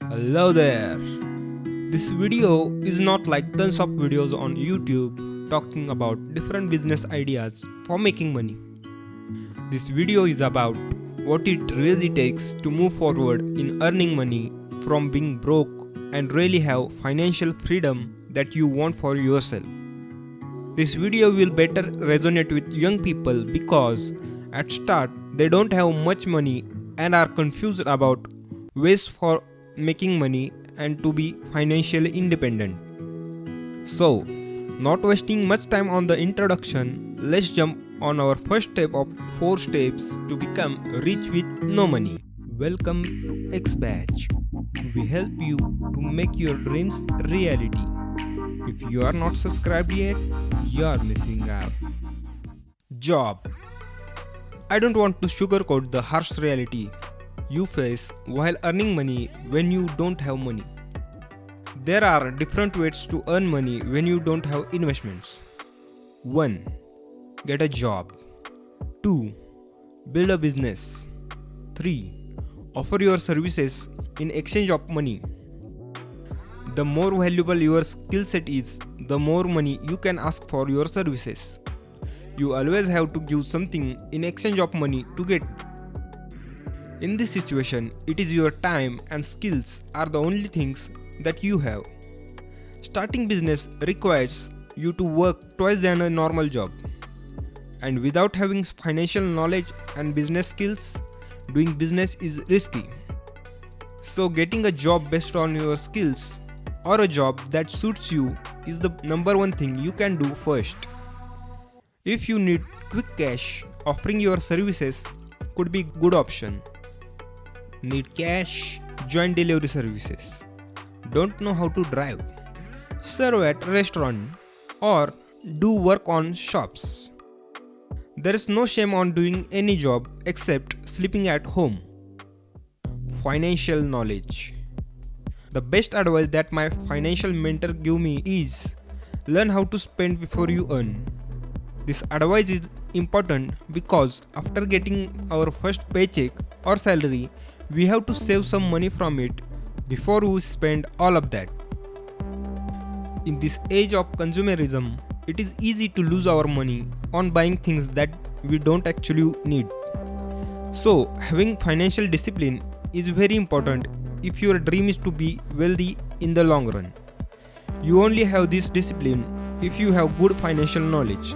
Hello there. This video is not like tons of videos on YouTube talking about different business ideas for making money. This video is about what it really takes to move forward in earning money from being broke and really have financial freedom that you want for yourself. This video will better resonate with young people because at start they don't have much money and are confused about ways for making money and to be financially independent. So, not wasting much time on the introduction, let's jump on our first step of 4 steps to become rich with no money. Welcome to XBatch. We help you to make your dreams reality. If you are not subscribed yet, you are missing out. Job. I don't want to sugarcoat the harsh reality you face while earning money when you don't have money. There are different ways to earn money when you don't have investments. 1. Get a job. 2. Build a business. 3. Offer your services in exchange of money. The more valuable your skill set is, the more money you can ask for your services. You always have to give something in exchange of money to get. In this situation, it is your time and skills are the only things that you have. Starting business requires you to work twice than a normal job. And without having financial knowledge and business skills, doing business is risky. So getting a job based on your skills or a job that suits you is the number one thing you can do first. If you need quick cash, offering your services could be a good option. Need cash? Join delivery services. Don't know how to drive? Serve at restaurant or do work on shops. There is no shame on doing any job except sleeping at home. Financial knowledge. The best advice that my financial mentor gave me is learn how to spend before you earn. This advice is important because after getting our first paycheck or salary, we have to save some money from it before we spend all of that. In this age of consumerism, it is easy to lose our money on buying things that we don't actually need. So, having financial discipline is very important if your dream is to be wealthy in the long run. You only have this discipline if you have good financial knowledge.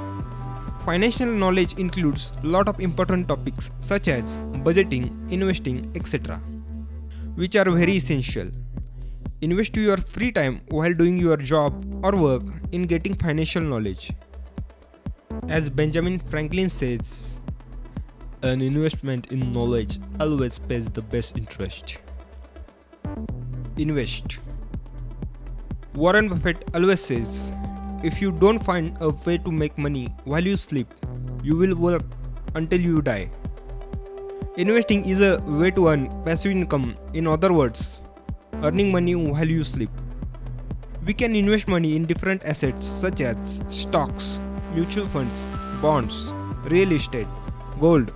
Financial knowledge includes a lot of important topics such as budgeting, investing, etc., which are very essential. Invest your free time while doing your job or work in getting financial knowledge. As Benjamin Franklin says, an investment in knowledge always pays the best interest. Invest. Warren Buffett always says, if you don't find a way to make money while you sleep, you will work until you die. Investing is a way to earn passive income, in other words, earning money while you sleep. We can invest money in different assets such as stocks, mutual funds, bonds, real estate, gold,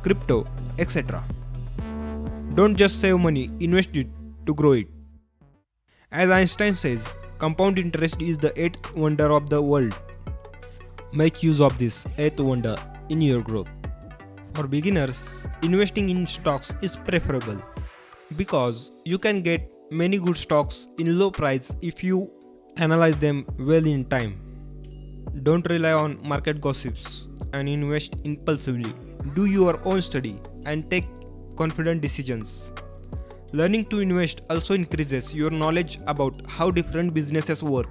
crypto, etc. Don't just save money, invest it to grow it. As Einstein says, compound interest is the 8th wonder of the world. Make use of this 8th wonder in your growth. For beginners, investing in stocks is preferable because you can get many good stocks in low price if you analyze them well in time. Don't rely on market gossips and invest impulsively. Do your own study and take confident decisions. Learning to invest also increases your knowledge about how different businesses work,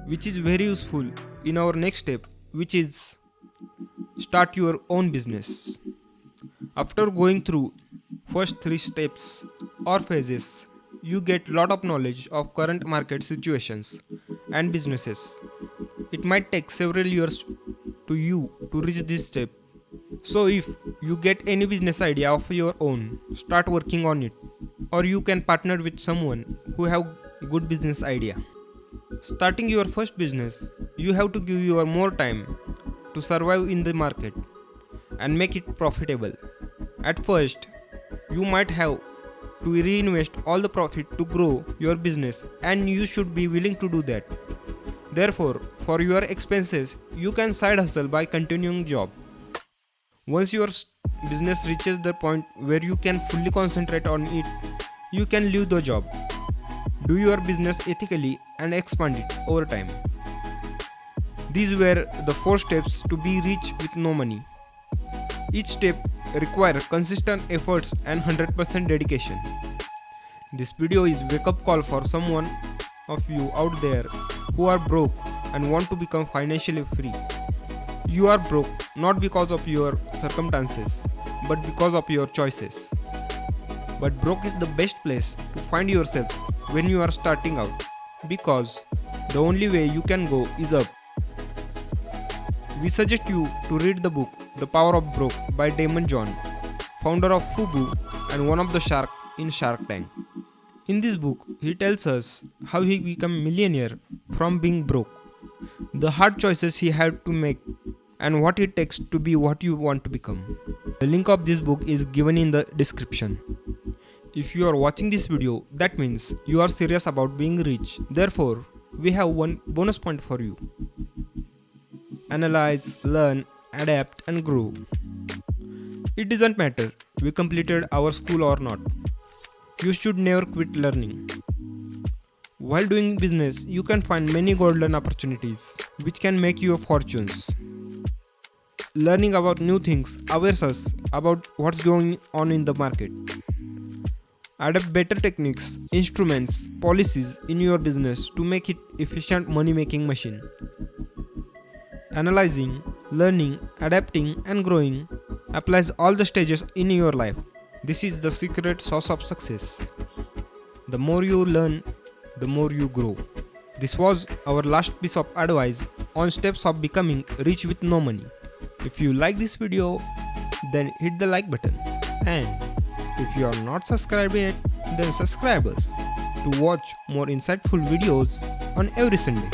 which is very useful in our next step, which is start your own business. After going through first 3 steps or phases, you get lot of knowledge of current market situations and businesses. It might take several years to you to reach this step. So if you get any business idea of your own, start working on it. Or you can partner with someone who have good business idea. Starting your first business, you have to give your more time to survive in the market and make it profitable. At first, you might have to reinvest all the profit to grow your business, and you should be willing to do that. Therefore, for your expenses, you can side hustle by continuing job. Once your business reaches the point where you can fully concentrate on it, you can leave the job. Do your business ethically and expand it over time. These were the 4 steps to be rich with no money. Each step requires consistent efforts and 100% dedication. This video is a wake-up call for someone of you out there who are broke and want to become financially free. You are broke not because of your circumstances, but because of your choices. But broke is the best place to find yourself when you are starting out, because the only way you can go is up. We suggest you to read the book The Power of Broke by Damon John, founder of Fubu and one of the sharks in Shark Tank. In this book, he tells us how he became a millionaire from being broke, the hard choices he had to make, and what it takes to be what you want to become. The link of this book is given in the description. If you are watching this video, that means you are serious about being rich. Therefore, we have one bonus point for you. Analyze, learn, adapt, and grow. It doesn't matter we completed our school or not. You should never quit learning. While doing business, you can find many golden opportunities which can make you fortunes. Learning about new things awares us about what's going on in the market. Adapt better techniques, instruments, policies in your business to make it efficient money-making machine. Analyzing, learning, adapting, and growing applies all the stages in your life. This is the secret sauce of success. The more you learn, the more you grow. This was our last piece of advice on steps of becoming rich with no money. If you like this video, then hit the like button. And if you are not subscribed yet, then subscribe us to watch more insightful videos on every Sunday.